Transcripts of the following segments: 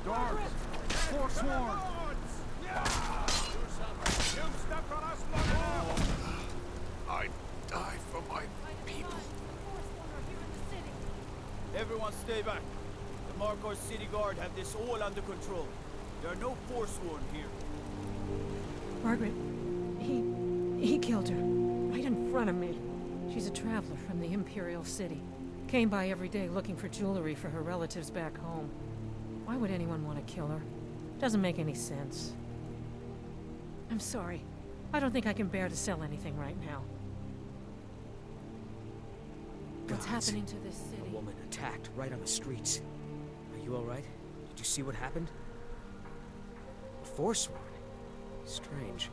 Guards! Forsworn! I die for my people. Everyone stay back. The Markarth City Guard have this all under control. There are no Forsworn here. Margaret, he killed her. Right in front of me. She's a traveler from the Imperial City. Came by every day looking for jewelry for her relatives back home. Why would anyone want to kill her? Doesn't make any sense. I'm sorry. I don't think I can bear to sell anything right now. What's happening to this city? A woman attacked right on the streets. Are you alright? Did you see what happened? A Forsworn? Strange.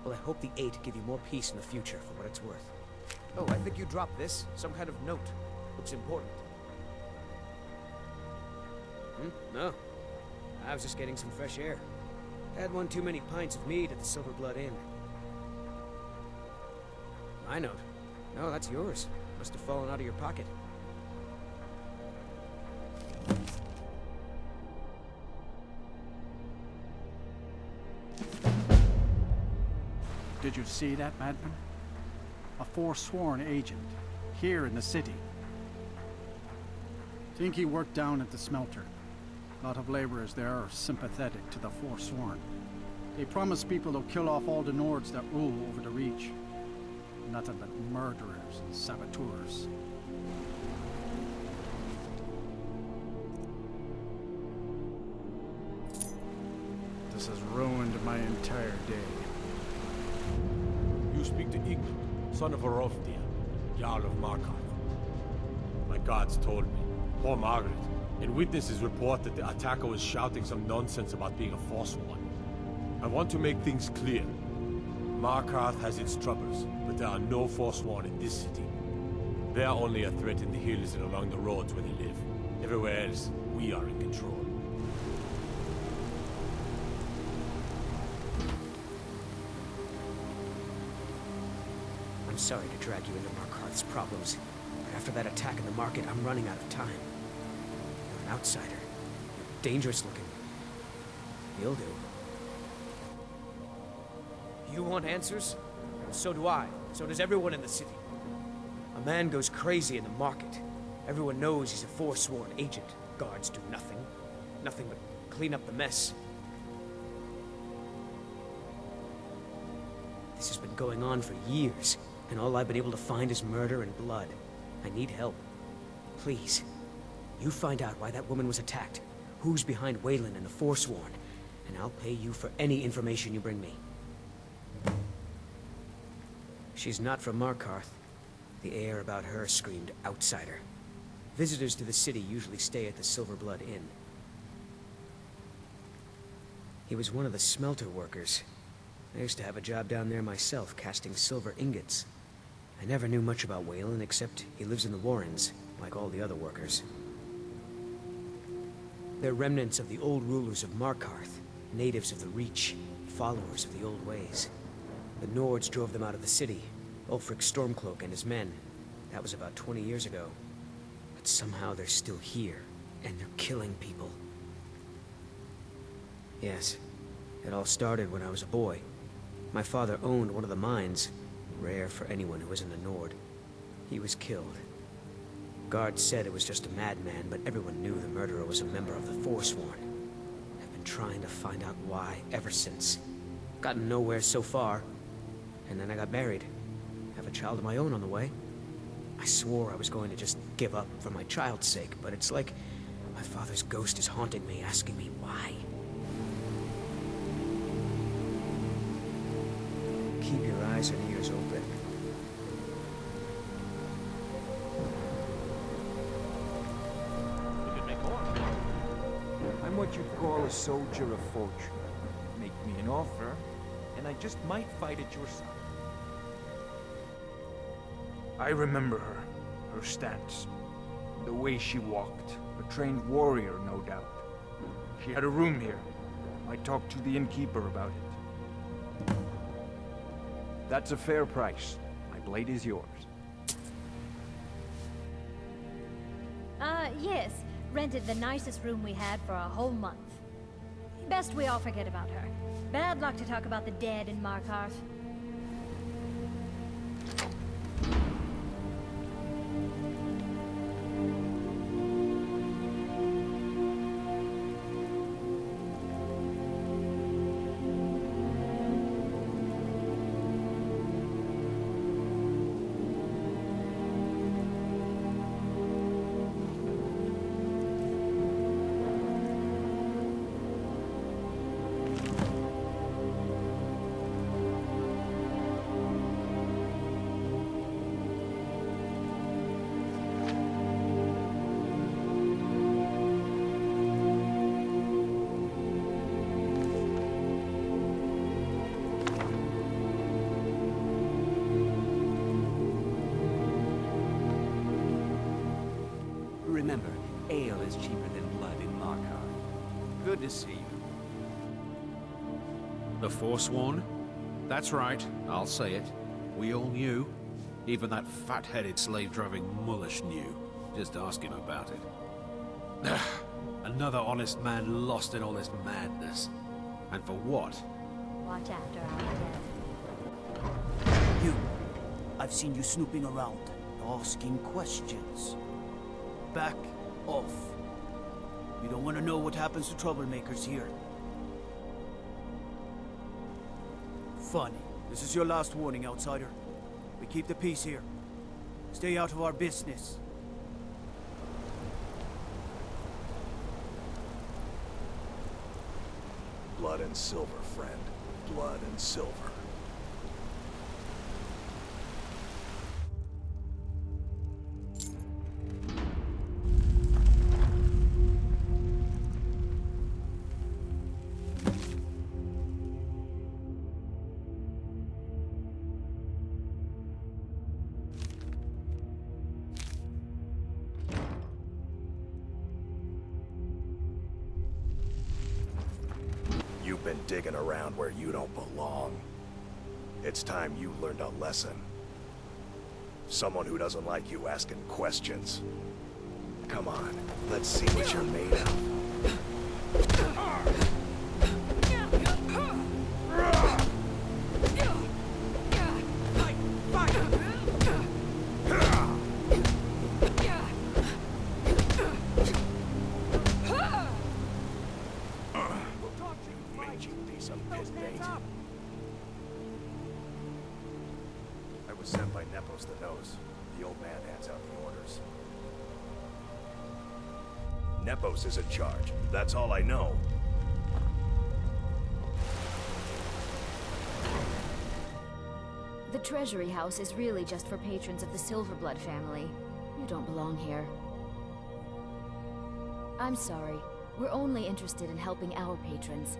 Well, I hope the Eight give you more peace in the future for what it's worth. Oh, I think you dropped this. Some kind of note. Looks important. No. I was just getting some fresh air. Had one too many pints of mead at the Silver Blood Inn. My note? No, that's yours. Must have fallen out of your pocket. Did you see that, madman? A Forsworn agent, here in the city. Think he worked down at the smelter. A lot of laborers there are sympathetic to the Forsworn. They promise people they'll kill off all the Nords that rule over the Reach. Nothing but murderers and saboteurs. This has ruined my entire day. You speak to Igmund, son of Arolfdir, Jarl of Markarth. My gods told me. Poor Margaret. And witnesses report that the attacker was shouting some nonsense about being a Forsworn. I want to make things clear. Markarth has its troubles, but there are no Forsworn in this city. They are only a threat in the hills and along the roads where they live. Everywhere else, we are in control. I'm sorry to drag you into Markarth's problems, but after that attack in the market, I'm running out of time. You're an outsider. You're dangerous looking. You'll do. You want answers? Well, so do I. So does everyone in the city. A man goes crazy in the market. Everyone knows he's a Forsworn agent. Guards do nothing. Nothing but clean up the mess. This has been going on for years, and all I've been able to find is murder and blood. I need help. Please, you find out why that woman was attacked, who's behind Waylon and the Forsworn, and I'll pay you for any information you bring me. She's not from Markarth. The air about her screamed outsider. Visitors to the city usually stay at the Silver Blood Inn. He was one of the smelter workers. I used to have a job down there myself, casting silver ingots. I never knew much about Waylon, except he lives in the Warrens, like all the other workers. They're remnants of the old rulers of Markarth, natives of the Reach, followers of the old ways. The Nords drove them out of the city, Ulfric Stormcloak and his men. That was about 20 years ago. But somehow they're still here, and they're killing people. Yes, it all started when I was a boy. My father owned one of the mines, rare for anyone who isn't a Nord. He was killed. Guards said it was just a madman, but everyone knew the murderer was a member of the Forsworn. I've been trying to find out why ever since. Gotten nowhere so far. And then I got married. Have a child of my own on the way. I swore I was going to just give up for my child's sake, but it's like my father's ghost is haunting me, asking me why. Keep your eyes and ears open. We could make more. I'm what you'd call a soldier of fortune. Make me an offer, and I just might fight at your side. I remember her stance, the way she walked. A trained warrior, no doubt. She had a room here. I talked to the innkeeper about it. That's a fair price. My blade is yours. Yes. Rented the nicest room we had for a whole month. Best we all forget about her. Bad luck to talk about the dead in Markarth. Remember, ale is cheaper than blood in Markarth. Good to see you. The Forsworn? That's right, I'll say it. We all knew. Even that fat-headed slave-driving mullish knew. Just ask him about it. Another honest man lost in all this madness. And for what? Watch after our dead. You. I've seen you snooping around, asking questions. Back off. You don't want to know what happens to troublemakers here. Funny. This is your last warning, outsider. We keep the peace here. Stay out of our business. Blood and silver, friend. Blood and silver. You've been digging around where you don't belong. It's time you learned a lesson. Someone who doesn't like you asking questions. Come on, let's see what you're made of. I was sent by Nepos the Nose. The old man hands out the orders. Nepos is in charge. That's all I know. The Treasury House is really just for patrons of the Silverblood family. You don't belong here. I'm sorry. We're only interested in helping our patrons.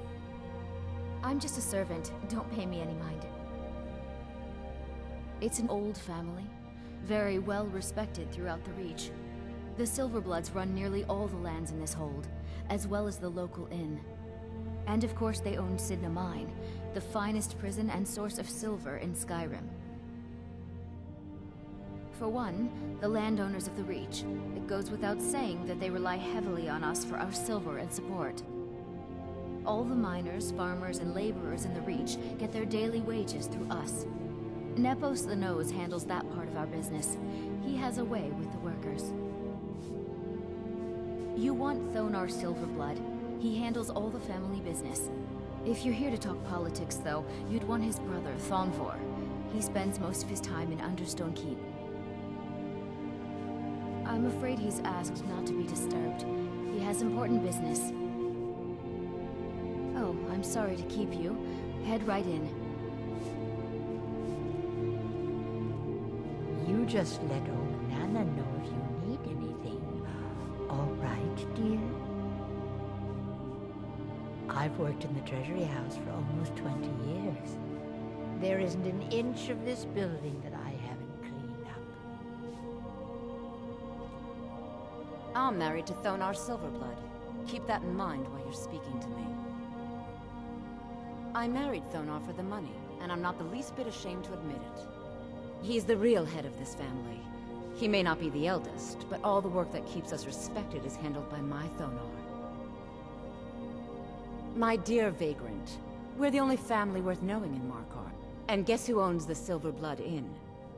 I'm just a servant. Don't pay me any mind. It's an old family, very well respected throughout the Reach. The Silverbloods run nearly all the lands in this hold, as well as the local inn. And of course they own Sidna Mine, the finest prison and source of silver in Skyrim. For one, the landowners of the Reach, it goes without saying that they rely heavily on us for our silver and support. All the miners, farmers, and laborers in the Reach get their daily wages through us. Nepos the Nose handles that part of our business. He has a way with the workers. You want Thonar Silverblood. He handles all the family business. If you're here to talk politics, though, you'd want his brother, Thongvor. He spends most of his time in Understone Keep. I'm afraid he's asked not to be disturbed. He has important business. Oh, I'm sorry to keep you. Head right in. You just let old Nana know if you need anything. All right, dear? I've worked in the Treasury House for almost 20 years. There isn't an inch of this building that I haven't cleaned up. I'm married to Thonar Silverblood. Keep that in mind while you're speaking to me. I married Thonar for the money, and I'm not the least bit ashamed to admit it. He's the real head of this family. He may not be the eldest, but all the work that keeps us respected is handled by my Thonar. My dear Vagrant, we're the only family worth knowing in Markarth. And guess who owns the Silver Blood Inn?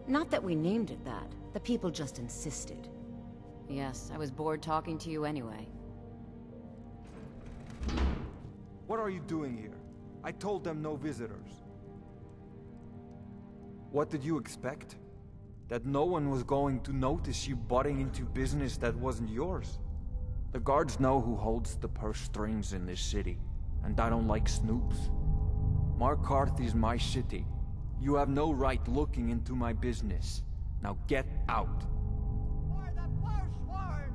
Not that we named it that. The people just insisted. Yes, I was bored talking to you anyway. What are you doing here? I told them no visitors. What did you expect? That no one was going to notice you butting into business that wasn't yours? The guards know who holds the purse strings in this city, and I don't like snoops. Markarth is my city. You have no right looking into my business. Now get out. For the Forsworn!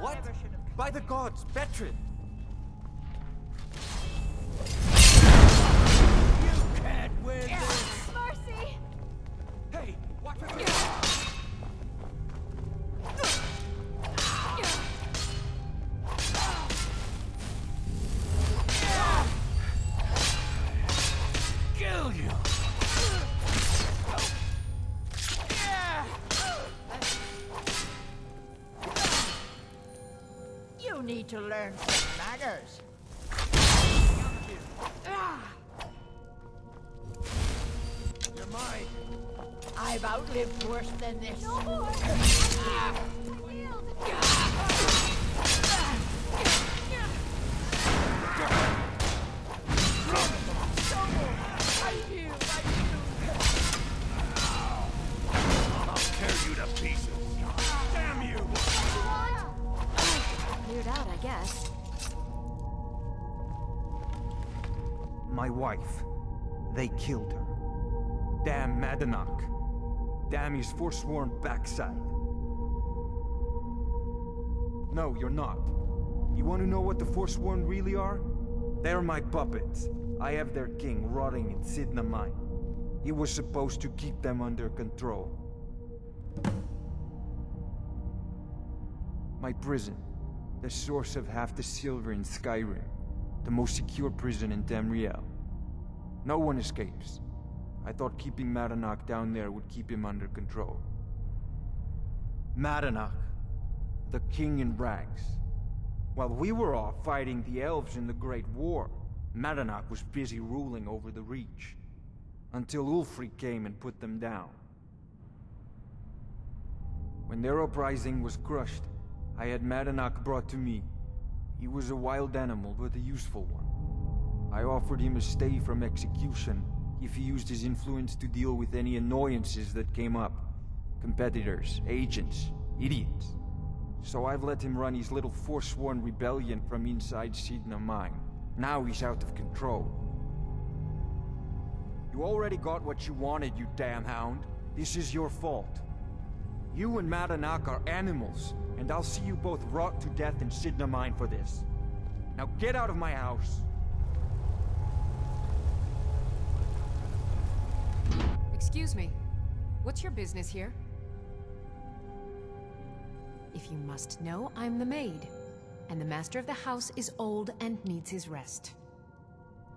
What? By the gods, Betrid! You can't win this! Mercy! Hey, watch it! Kill you! You need to learn some manners. You're mine. I've outlived worse than this. No more! Ah. I yield! I'll tear you to pieces. Damn you! Cleared out, I guess. My wife. They killed her. Damn Madanach. Damn his forsworn backside. No, you're not. You want to know what the Forsworn really are? They're my puppets. I have their king rotting in Sidna Mine. He was supposed to keep them under control. My prison. The source of half the silver in Skyrim. The most secure prison in Tamriel. No one escapes. I thought keeping Madanach down there would keep him under control. Madanach. The king in rags. While we were off fighting the elves in the Great War, Madanach was busy ruling over the Reach. Until Ulfric came and put them down. When their uprising was crushed, I had Madanach brought to me. He was a wild animal, but a useful one. I offered him a stay from execution if he used his influence to deal with any annoyances that came up. Competitors, agents, idiots. So I've let him run his little Forsworn rebellion from inside Sidna Mine. Now he's out of control. You already got what you wanted, you damn hound. This is your fault. You and Madanach are animals, and I'll see you both rot to death in Sidna Mine for this. Now get out of my house. Excuse me. What's your business here? If you must know, I'm the maid, and the master of the house is old and needs his rest.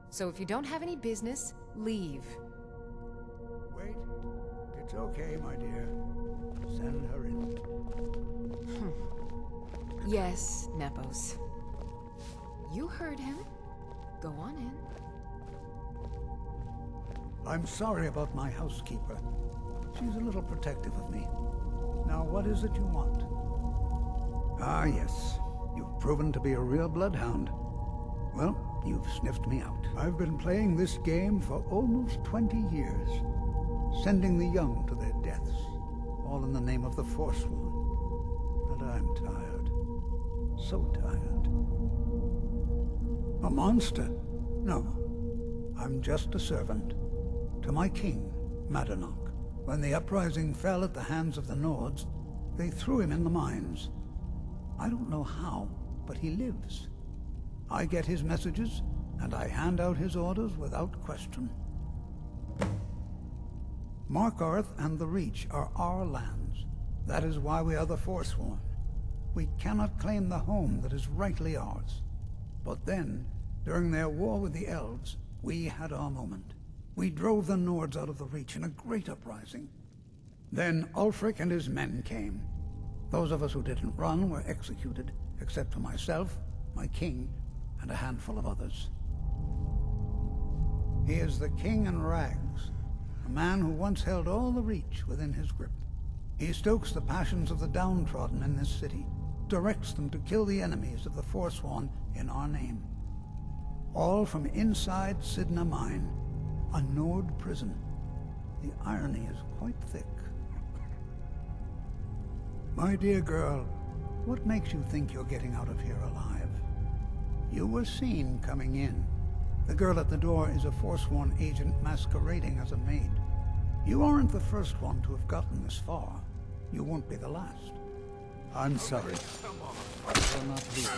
So if you don't have any business, leave. Wait. It's okay, my dear. Send her in. Yes, Nepos. You heard him. Go on in. I'm sorry about my housekeeper. She's a little protective of me. Now, what is it you want? Ah, yes. You've proven to be a real bloodhound. Well, you've sniffed me out. I've been playing this game for almost 20 years. Sending the young to their deaths. All in the name of the Forsworn. And I'm tired. So tired. A monster? No. I'm just a servant. To my king, Madanach. When the uprising fell at the hands of the Nords, they threw him in the mines. I don't know how, but he lives. I get his messages, and I hand out his orders without question. Markarth and the Reach are our lands. That is why we are the Forsworn. We cannot claim the home that is rightly ours. But then, during their war with the elves, we had our moment. We drove the Nords out of the Reach in a great uprising. Then Ulfric and his men came. Those of us who didn't run were executed, except for myself, my king, and a handful of others. He is the King in Rags, a man who once held all the Reach within his grip. He stokes the passions of the downtrodden in this city, directs them to kill the enemies of the Forsworn in our name. All from inside Sidna Mine, a Nord prison. The irony is quite thick. My dear girl, what makes you think you're getting out of here alive? You were seen coming in. The girl at the door is a Forsworn agent masquerading as a maid. You aren't the first one to have gotten this far. You won't be the last. I'm sorry. I will not leave you.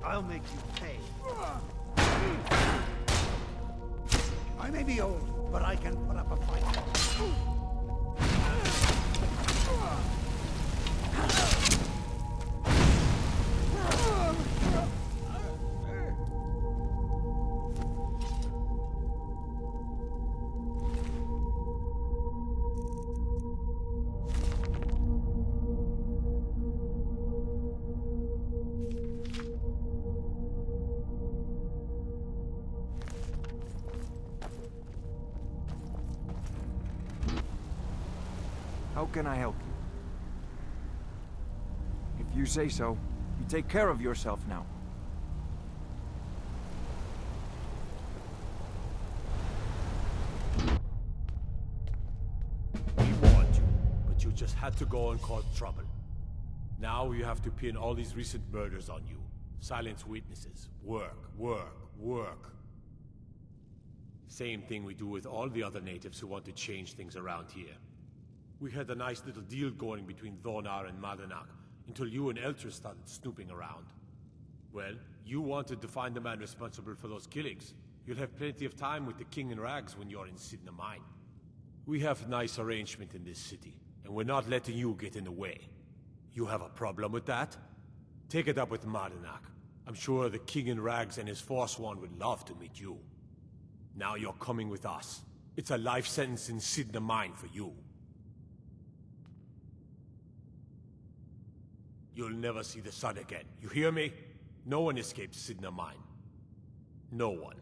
I'll make you pay. I may be old, but I can put up a fight. How can I help you? If you say so, you take care of yourself now. We warned you, but you just had to go and cause trouble. Now you have to pin all these recent murders on you. Silence witnesses. Work, work, work. Same thing we do with all the other natives who want to change things around here. We had a nice little deal going between Thonar and Madanak, until you and Elter started snooping around. Well, you wanted to find the man responsible for those killings. You'll have plenty of time with the King in Rags when you're in Sidna Mine. We have a nice arrangement in this city, and we're not letting you get in the way. You have a problem with that? Take it up with Madanak. I'm sure the King in Rags and his Forsworn would love to meet you. Now you're coming with us. It's a life sentence in Sidna Mine for you. You'll never see the sun again. You hear me? No one escapes Sidna Mine. No one.